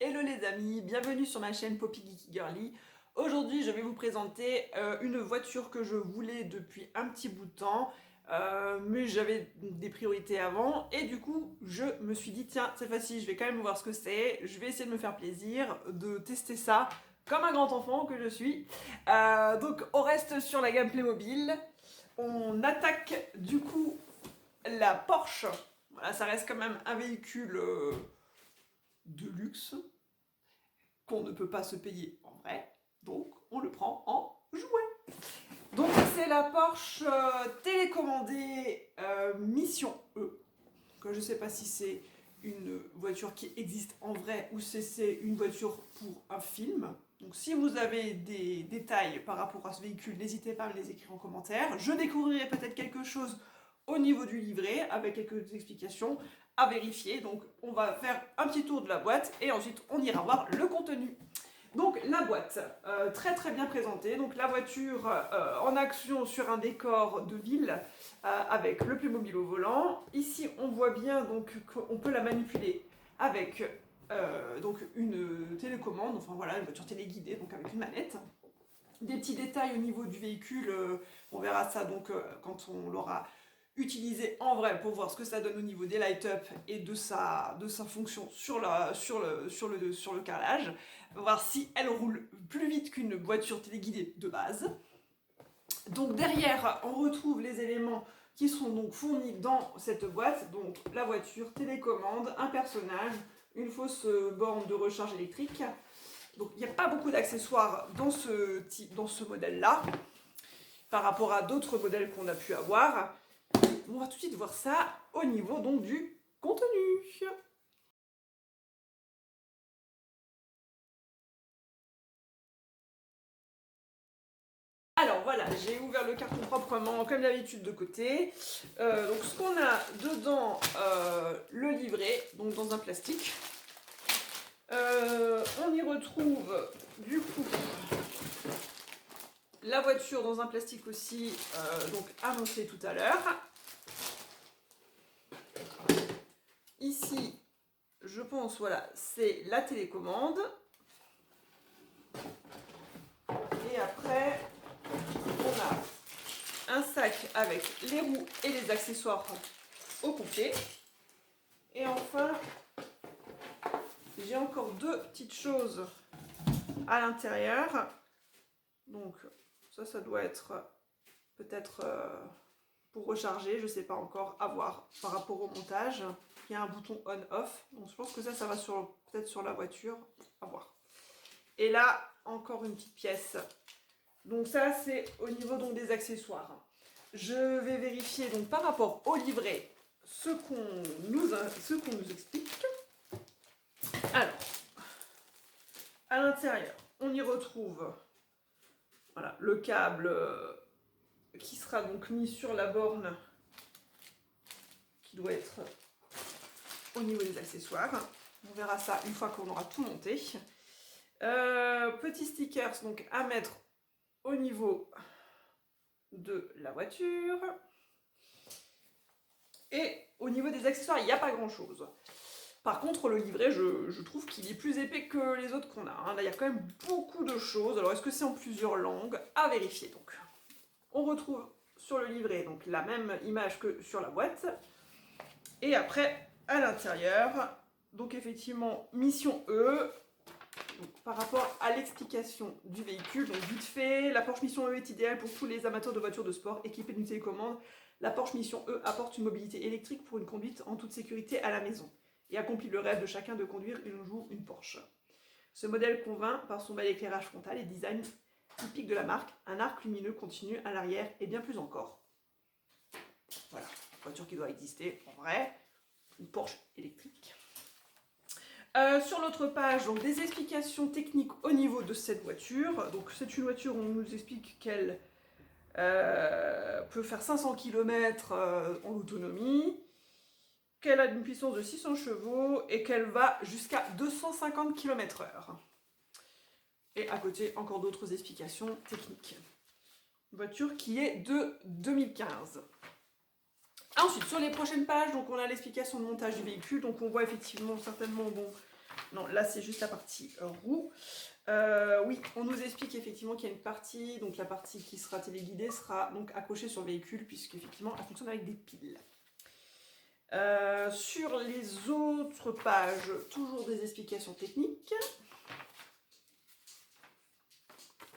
Hello les amis, bienvenue sur ma chaîne Poppy Geeky Girly. Aujourd'hui je vais vous présenter une voiture que je voulais depuis un petit bout de temps, mais j'avais des priorités avant et du coup je me suis dit tiens cette fois-ci je vais quand même voir ce que c'est, je vais essayer de me faire plaisir, de tester ça comme un grand enfant que je suis. Donc on reste sur la gamme Playmobil, on attaque du coup la Porsche. Voilà, ça reste quand même un véhicule de luxe qu'on ne peut pas se payer en vrai, donc on le prend en jouet. Donc c'est la Porsche télécommandée Mission E. Donc, je ne sais pas si c'est une voiture qui existe en vrai ou si c'est une voiture pour un film. Donc si vous avez des détails par rapport à ce véhicule, n'hésitez pas à me les écrire en commentaire. Je découvrirai peut-être quelque chose au niveau du livret avec quelques explications à vérifier. Donc on va faire un petit tour de la boîte et ensuite on ira voir le contenu. Donc la boîte, très très bien présentée. Donc la voiture en action sur un décor de ville avec le Playmobil au volant. Ici on voit bien donc qu'on peut la manipuler avec donc une télécommande, enfin voilà, une voiture téléguidée, donc avec une manette. Des petits détails au niveau du véhicule, on verra ça donc quand on l'aura utilisé en vrai pour voir ce que ça donne au niveau des light-up et de sa fonction sur le carrelage, voir si elle roule plus vite qu'une voiture téléguidée de base. Donc derrière, on retrouve les éléments qui sont donc fournis dans cette boîte, donc la voiture, télécommande, un personnage, une fausse borne de recharge électrique. Donc il n'y a pas beaucoup d'accessoires dans ce modèle-là, par rapport à d'autres modèles qu'on a pu avoir. On va tout de suite voir ça au niveau donc du contenu. Alors voilà, j'ai ouvert le carton proprement comme d'habitude de côté. Donc ce qu'on a dedans, le livret, donc dans un plastique. On y retrouve du coup la voiture dans un plastique aussi, donc annoncé tout à l'heure. Ici, je pense, voilà, c'est la télécommande. Et après, on a un sac avec les roues et les accessoires au complet. Et enfin, j'ai encore deux petites choses à l'intérieur. Donc, ça doit être peut-être pour recharger, je ne sais pas encore, à voir par rapport au montage. Il y a un bouton on-off, donc je pense que ça va peut-être sur la voiture, à voir. Et là, encore une petite pièce. Donc ça, c'est au niveau donc, des accessoires. Je vais vérifier donc par rapport au livret ce qu'on nous explique. Alors, à l'intérieur, on y retrouve voilà, le câble qui sera donc mis sur la borne qui doit être au niveau des accessoires. On verra ça une fois qu'on aura tout monté. Petits stickers donc à mettre au niveau de la voiture. Et au niveau des accessoires, il n'y a pas grand chose. Par contre, le livret, je trouve qu'il est plus épais que les autres qu'on a. Hein. Là, il y a quand même beaucoup de choses. Alors, est-ce que c'est en plusieurs langues? À vérifier. Donc, on retrouve sur le livret donc, la même image que sur la boîte. Et après, à l'intérieur, donc effectivement, mission E. Donc, par rapport à l'explication du véhicule, donc vite fait, la Porsche Mission E est idéale pour tous les amateurs de voitures de sport équipés d'une télécommande. La Porsche Mission E apporte une mobilité électrique pour une conduite en toute sécurité à la maison et accomplit le rêve de chacun de conduire un jour une Porsche. Ce modèle convainc par son bel éclairage frontal et design typique de la marque, un arc lumineux continu à l'arrière et bien plus encore. Voilà, voiture qui doit exister en vrai, une Porsche électrique. Sur notre page, donc, des explications techniques au niveau de cette voiture. Donc c'est une voiture où on nous explique qu'elle peut faire 500 km en autonomie, qu'elle a une puissance de 600 chevaux et qu'elle va jusqu'à 250 km/h. Et à côté, encore d'autres explications techniques. Une voiture qui est de 2015. Ensuite, sur les prochaines pages, donc on a l'explication de montage du véhicule. Donc on voit effectivement certainement bon, non, là c'est juste la partie roue. Oui, on nous explique effectivement qu'il y a une partie, donc la partie qui sera téléguidée sera donc accrochée sur le véhicule, puisqu'effectivement elle fonctionne avec des piles. Sur les autres pages, toujours des explications techniques.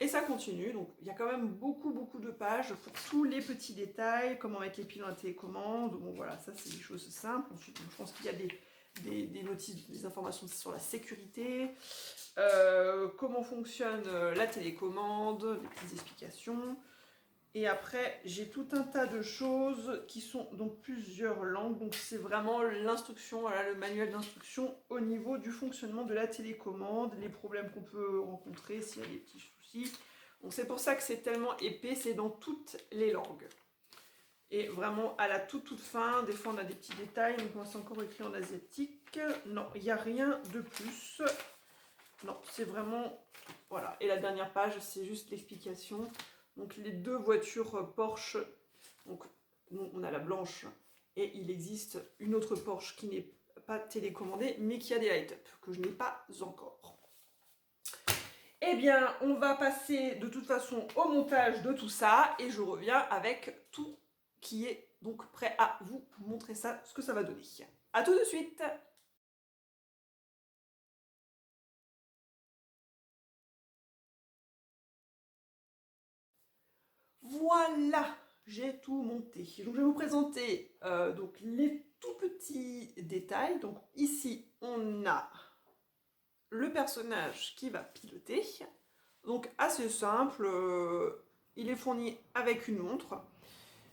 Et ça continue, donc il y a quand même beaucoup de pages pour tous les petits détails, comment mettre les piles dans la télécommande. Bon voilà, ça c'est des choses simples. Ensuite, je pense qu'il y a des notices, des informations sur la sécurité, comment fonctionne la télécommande, des petites explications. Et après, j'ai tout un tas de choses qui sont dans plusieurs langues. Donc c'est vraiment l'instruction, voilà, le manuel d'instruction au niveau du fonctionnement de la télécommande, les problèmes qu'on peut rencontrer s'il y a des petits soucis. Donc c'est pour ça que c'est tellement épais, c'est dans toutes les langues. Et vraiment à la toute fin, des fois on a des petits détails, donc moi c'est encore écrit en asiatique. Non, il n'y a rien de plus. Non, c'est vraiment... Voilà. Et la dernière page, c'est juste l'explication. Donc les deux voitures Porsche, donc on a la blanche et il existe une autre Porsche qui n'est pas télécommandée mais qui a des light-up que je n'ai pas encore. Eh bien, on va passer de toute façon au montage de tout ça et je reviens avec tout qui est donc prêt à vous montrer ça, ce que ça va donner. A tout de suite! Voilà, j'ai tout monté. Donc, je vais vous présenter donc, les tout petits détails. Donc ici, on a le personnage qui va piloter. Donc assez simple, il est fourni avec une montre.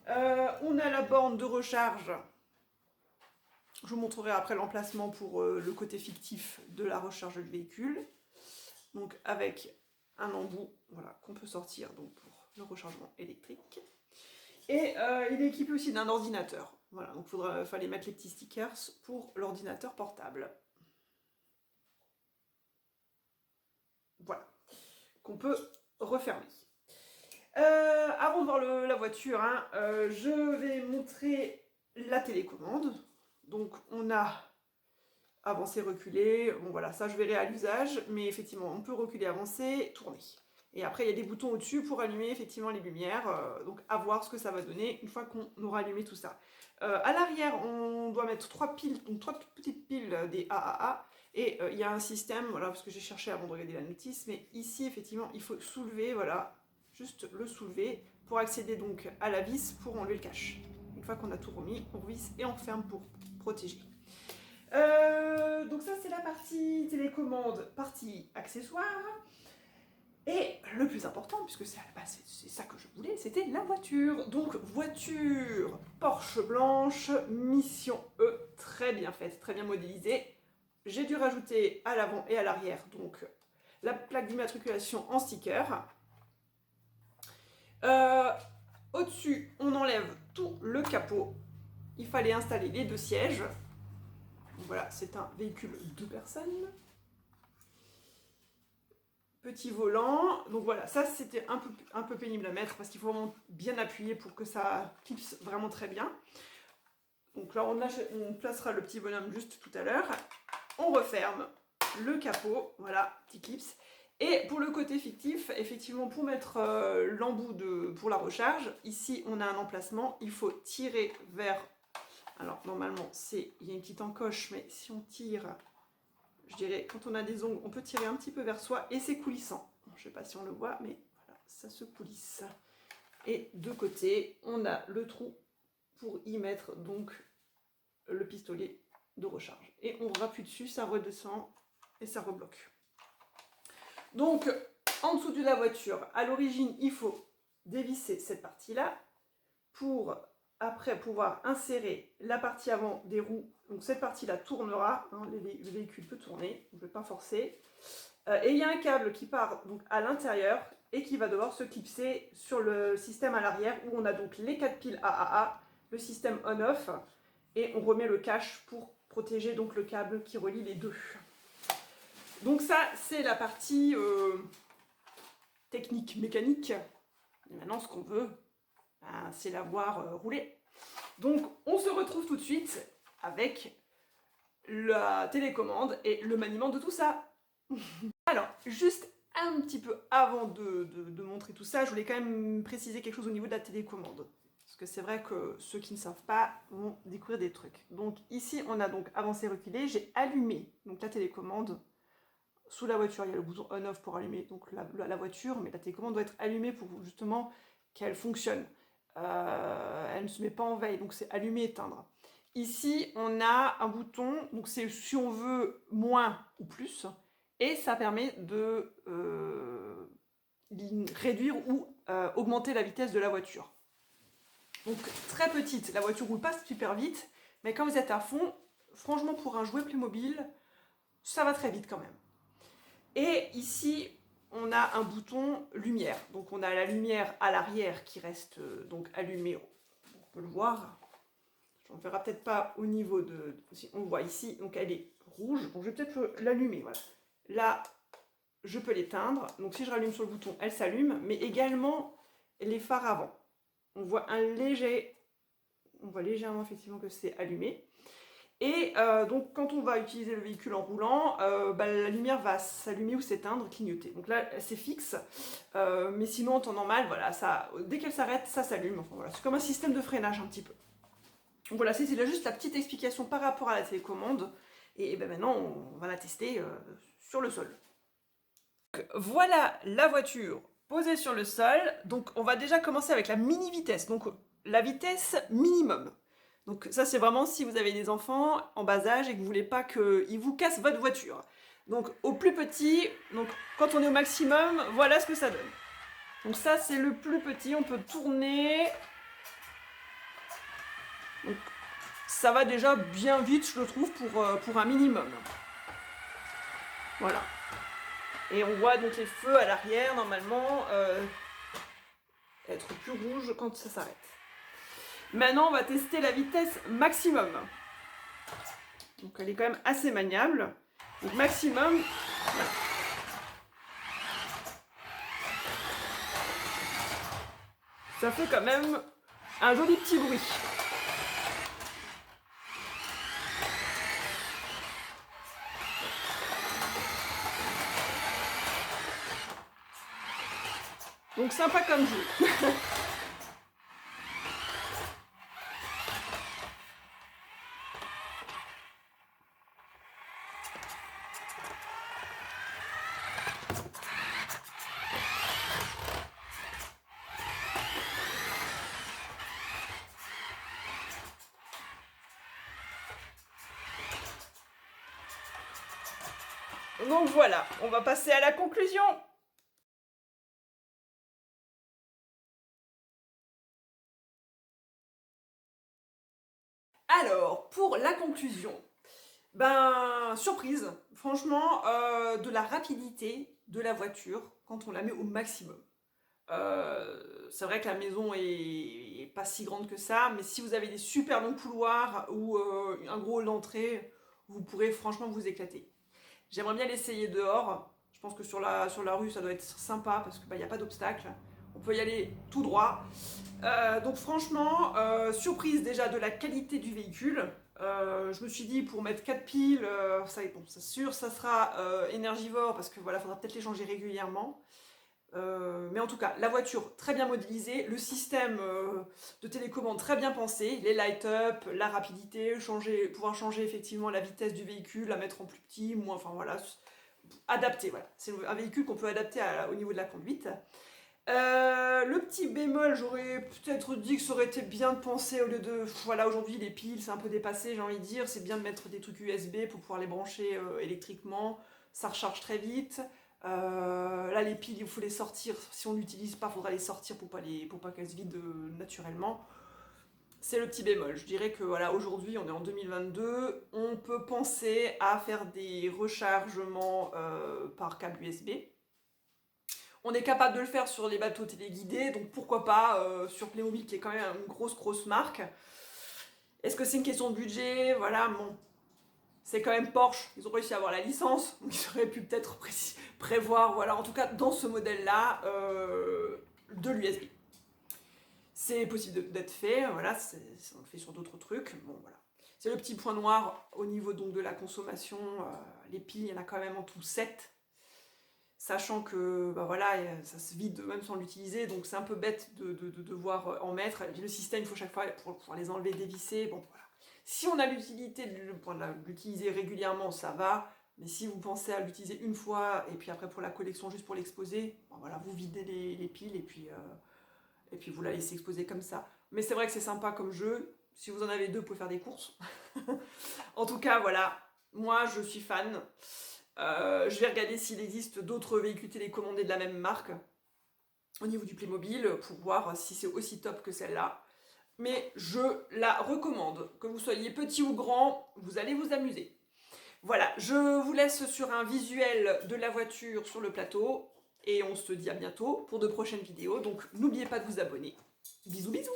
On a la borne de recharge. Je vous montrerai après l'emplacement pour le côté fictif de la recharge du véhicule. Donc avec un embout, voilà, qu'on peut sortir donc, pour le rechargement électrique. Et il est équipé aussi d'un ordinateur. Voilà, donc il fallait mettre les petits stickers pour l'ordinateur portable. Voilà, qu'on peut refermer. Avant de voir la voiture, hein, je vais montrer la télécommande. Donc on a avancé, reculé. Bon voilà, ça je verrai à l'usage, mais effectivement on peut reculer, avancer, tourner. Et après, il y a des boutons au-dessus pour allumer effectivement les lumières. Donc, à voir ce que ça va donner une fois qu'on aura allumé tout ça. À l'arrière, on doit mettre 3 piles, donc 3 petites piles des AAA. Et il y a un système, voilà, parce que j'ai cherché avant de regarder la notice, mais ici, effectivement, il faut soulever, voilà, juste le soulever pour accéder donc à la vis pour enlever le cache. Une fois qu'on a tout remis, on visse et on ferme pour protéger. Donc ça, c'est la partie télécommande, partie accessoire. Et le plus important, puisque c'est ça que je voulais, c'était la voiture. Donc voiture Porsche blanche, mission E, très bien faite, très bien modélisée. J'ai dû rajouter à l'avant et à l'arrière donc la plaque d'immatriculation en sticker. Au-dessus, on enlève tout le capot. Il fallait installer les 2 sièges. Donc voilà, c'est un véhicule 2 personnes. Petit volant, donc voilà, ça c'était un peu pénible à mettre parce qu'il faut vraiment bien appuyer pour que ça clipse vraiment très bien. Donc là on placera le petit bonhomme juste tout à l'heure. On referme le capot, voilà, petit clips. Et pour le côté fictif, effectivement pour mettre l'embout pour la recharge, ici on a un emplacement, il faut tirer vers, alors normalement il y a une petite encoche, mais si on tire... Je dirais, quand on a des ongles, on peut tirer un petit peu vers soi et c'est coulissant. Bon, je ne sais pas si on le voit, mais voilà, ça se coulisse. Et de côté, on a le trou pour y mettre donc le pistolet de recharge. Et on rappuie dessus, ça redescend et ça rebloque. Donc, en dessous de la voiture, à l'origine, il faut dévisser cette partie-là pour après pouvoir insérer la partie avant des roues. Donc cette partie-là tournera, hein, le véhicule peut tourner, on ne peut pas forcer. Et il y a un câble qui part donc à l'intérieur et qui va devoir se clipser sur le système à l'arrière où on a donc les 4 piles AAA, le système on-off et on remet le cache pour protéger donc le câble qui relie les deux. Donc ça c'est la partie technique, mécanique. Et maintenant ce qu'on veut, c'est la voir rouler. Donc on se retrouve tout de suite avec la télécommande et le maniement de tout ça. Alors, juste un petit peu avant de montrer tout ça, je voulais quand même préciser quelque chose au niveau de la télécommande. Parce que c'est vrai que ceux qui ne savent pas vont découvrir des trucs. Donc ici, on a donc avancé, reculé. J'ai allumé donc la télécommande. Sous la voiture, il y a le bouton on-off pour allumer donc la voiture, mais la télécommande doit être allumée pour justement qu'elle fonctionne. Elle ne se met pas en veille, donc c'est allumer, éteindre. Ici, on a un bouton, donc c'est si on veut moins ou plus, et ça permet de réduire ou augmenter la vitesse de la voiture. Donc très petite, la voiture roule pas super vite, mais quand vous êtes à fond, franchement pour un jouet Playmobil, ça va très vite quand même. Et ici, on a un bouton lumière. Donc on a la lumière à l'arrière qui reste donc allumée. On peut le voir. On ne verra peut-être pas au niveau de... On voit ici, donc elle est rouge. Donc je vais peut-être l'allumer. Voilà. Là, je peux l'éteindre. Donc si je rallume sur le bouton, elle s'allume. Mais également les phares avant. On voit légèrement effectivement que c'est allumé. Et donc quand on va utiliser le véhicule en roulant, la lumière va s'allumer ou s'éteindre, clignoter. Donc là c'est fixe, mais sinon en temps normal, voilà, dès qu'elle s'arrête, ça s'allume. Enfin, voilà, c'est comme un système de freinage un petit peu. Donc voilà, c'est juste la petite explication par rapport à la télécommande. Et maintenant on va la tester sur le sol. Donc, voilà la voiture posée sur le sol. Donc on va déjà commencer avec la mini vitesse, donc la vitesse minimum. Donc ça c'est vraiment si vous avez des enfants en bas âge et que vous voulez pas qu'ils vous cassent votre voiture. Donc au plus petit, donc quand on est au maximum, voilà ce que ça donne. Donc ça c'est le plus petit, on peut tourner. Donc, ça va déjà bien vite je le trouve pour un minimum. Voilà. Et on voit donc les feux à l'arrière normalement être plus rouges quand ça s'arrête. Maintenant, on va tester la vitesse maximum. Donc, elle est quand même assez maniable. Donc, maximum. Voilà. Ça fait quand même un joli petit bruit. Donc, sympa comme jeu. Donc voilà, on va passer à la conclusion. Alors, pour la conclusion, surprise, franchement, de la rapidité de la voiture quand on la met au maximum. C'est vrai que la maison est pas si grande que ça, mais si vous avez des super longs couloirs ou un gros hall d'entrée, vous pourrez franchement vous éclater. J'aimerais bien l'essayer dehors. Je pense que sur la rue, ça doit être sympa parce qu'il n'y a pas d'obstacle. On peut y aller tout droit. Donc franchement, surprise déjà de la qualité du véhicule. Je me suis dit pour mettre 4 piles, c'est sûr, ça sera énergivore parce que voilà, faudra peut-être les changer régulièrement. Mais en tout cas, la voiture très bien modélisée, le système de télécommande très bien pensé, les light-up, la rapidité, pouvoir changer effectivement la vitesse du véhicule, la mettre en plus petit, moins, enfin voilà, adapté, voilà. C'est un véhicule qu'on peut adapter au niveau de la conduite. Le petit bémol, j'aurais peut-être dit que ça aurait été bien de penser au lieu de... Voilà, aujourd'hui les piles c'est un peu dépassé, j'ai envie de dire, c'est bien de mettre des trucs USB pour pouvoir les brancher électriquement, ça recharge très vite. Là les piles il faut les sortir, si on n'utilise pas il faudra les sortir pour pas qu'elles se vident naturellement. C'est le petit bémol, je dirais que voilà, aujourd'hui on est en 2022, on peut penser à faire des rechargements par câble USB. On est capable de le faire sur les bateaux téléguidés, donc pourquoi pas sur Playmobil qui est quand même une grosse marque. Est-ce que c'est une question de budget? Voilà, bon. C'est quand même Porsche, ils ont réussi à avoir la licence, donc ils auraient pu peut-être prévoir, voilà, en tout cas dans ce modèle-là, de l'USB. C'est possible d'être fait, voilà, on le fait sur d'autres trucs, bon voilà. C'est le petit point noir au niveau donc de la consommation. Les piles, il y en a quand même en tout 7. Sachant que bah voilà, ça se vide même sans l'utiliser, donc c'est un peu bête de devoir en mettre. Et puis le système, il faut chaque fois pour pouvoir les enlever, dévisser. Bon, voilà. Si on a l'utilité de l'utiliser régulièrement, ça va. Mais si vous pensez à l'utiliser une fois, et puis après pour la collection, juste pour l'exposer, bon, voilà, vous videz les piles, et puis vous la laissez exposer comme ça. Mais c'est vrai que c'est sympa comme jeu. Si vous en avez deux, vous pouvez faire des courses. En tout cas, voilà, moi je suis fan. Je vais regarder s'il existe d'autres véhicules télécommandés de la même marque au niveau du Playmobil pour voir si c'est aussi top que celle-là. Mais je la recommande. Que vous soyez petit ou grand, vous allez vous amuser. Voilà, je vous laisse sur un visuel de la voiture sur le plateau et on se dit à bientôt pour de prochaines vidéos. Donc n'oubliez pas de vous abonner. Bisous bisous.